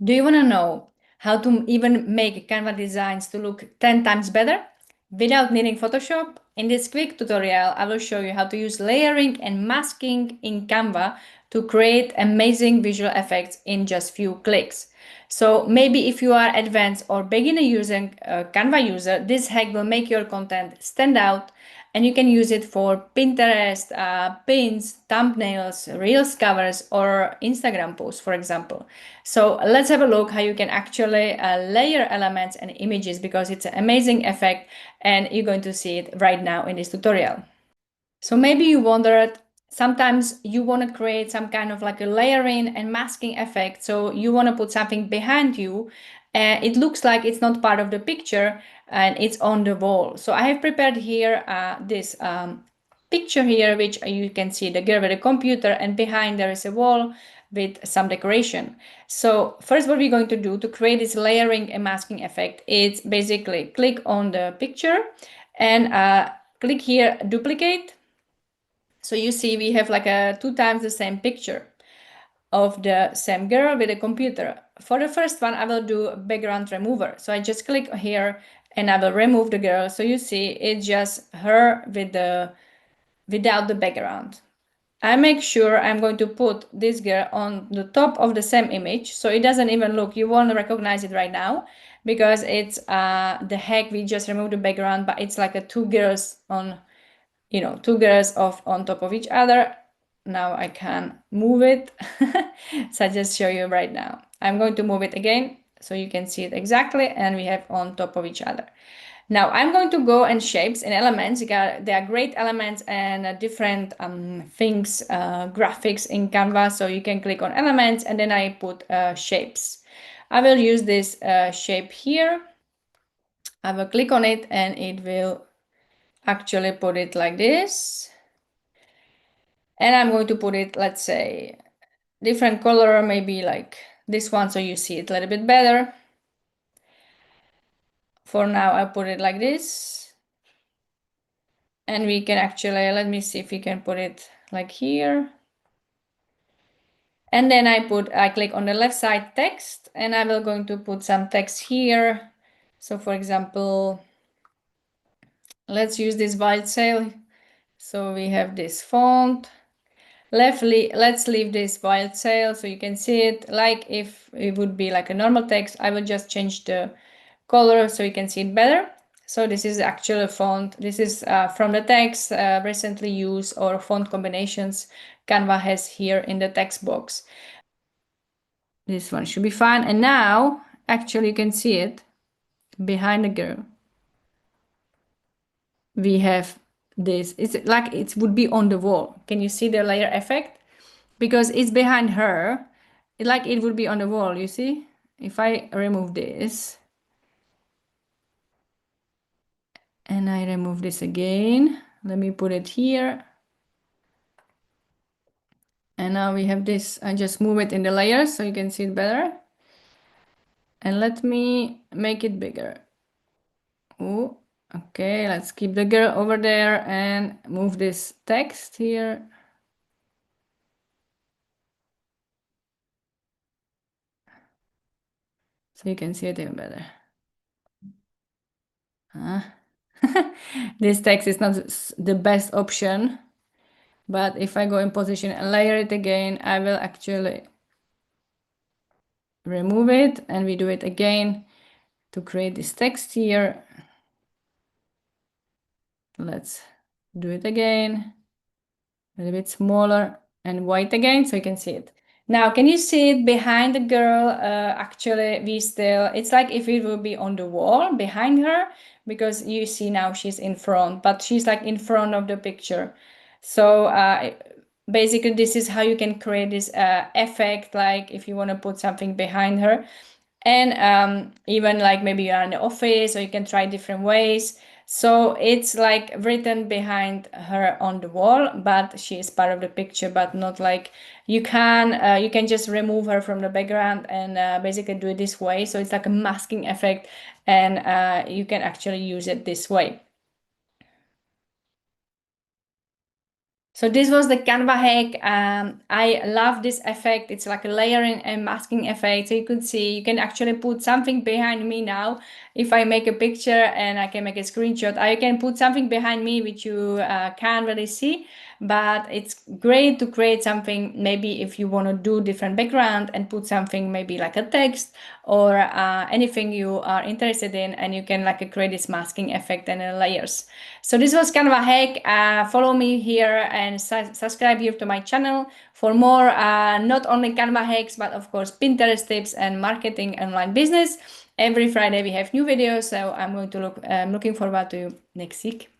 Do you want to know how to even make Canva designs to look 10 times better without needing Photoshop? In this quick tutorial, I will show you how to use layering and masking in Canva to create amazing visual effects in just few clicks. So maybe if you are advanced or beginner using Canva user, this hack will make your content stand out, and you can use it for Pinterest, pins, thumbnails, Reels covers, or Instagram posts, for example. So let's have a look how you can actually layer elements and images, because it's an amazing effect and you're going to see it right now in this tutorial. So maybe you wondered, sometimes you want to create some kind of like a layering and masking effect. So you want to put something behind you. It looks like it's not part of the picture and it's on the wall. So I have prepared here this picture here, which you can see the girl with a computer, and behind there is a wall with some decoration. So first, what we're going to do to create this layering and masking effect is basically click on the picture and click here, duplicate. So you see we have like a 2 times the same picture of the same girl with a computer. For the first one, I will do a background remover. So I just click here and I will remove the girl. So you see it's just her with without the background. I make sure I'm going to put this girl on the top of the same image, so it doesn't even look, you won't recognize it right now because it's the hack, we just removed the background, but it's like a two girls on, two girls on top of each other. Now I can move it. So I just show you right now. I'm going to move it again so you can see it exactly, and we have on top of each other. Now I'm going to go and shapes and elements. There are great elements and different things, graphics in Canva. So you can click on elements and then I put shapes. I will use this shape here. I will click on it and it will actually put it like this. And I'm going to put it, let's say, different color, maybe like this one, so you see it a little bit better. For now, I put it like this. And we can actually, let me see if we can put it like here. And then I click on the left side text, and I will going to put some text here. So for example, let's use this wild sale. So we have this font. Let's leave this wild sale so you can see it. Like if it would be like a normal text, I will just change the color so you can see it better. So this is actually a font. This is from the text recently used or font combinations Canva has here in the text box. This one should be fine. And now actually you can see it behind the girl. We have this. It's like it would be on the wall. Can you see the layer effect? Because it's behind her, like it would be on the wall, you see? If I remove this and I remove this again, let me put it here. And now we have this. I just move it in the layers so you can see it better. And let me make it bigger. Oh, okay, let's keep the girl over there and move this text here. So you can see it even better. This text is not the best option, but if I go in position and layer it again, I will actually remove it, and we do it again to create this text here. Let's do it again, a little bit smaller and white again so you can see it. Now, can you see it behind the girl? Actually, it's like if it will be on the wall behind her, because you see now she's in front, but she's like in front of the picture. So basically this is how you can create this effect, like if you want to put something behind her. And even like maybe you're in the office, or you can try different ways. So it's like written behind her on the wall, but she is part of the picture, but not like you can just remove her from the background and basically do it this way. So it's like a masking effect, and you can actually use it this way. So this was the Canva hack. I love this effect. It's like a layering and masking effect. So you could see, you can actually put something behind me now. If I make a picture and I can make a screenshot, I can put something behind me which you can't really see. But it's great to create something, maybe if you want to do different background and put something maybe like a text or anything you are interested in, and you can like create this masking effect and layers. So this was Canva hack. Follow me here and subscribe here to my channel for more, not only Canva hacks, but of course Pinterest tips and marketing online business. Every Friday we have new videos, so I'm looking forward to you next week.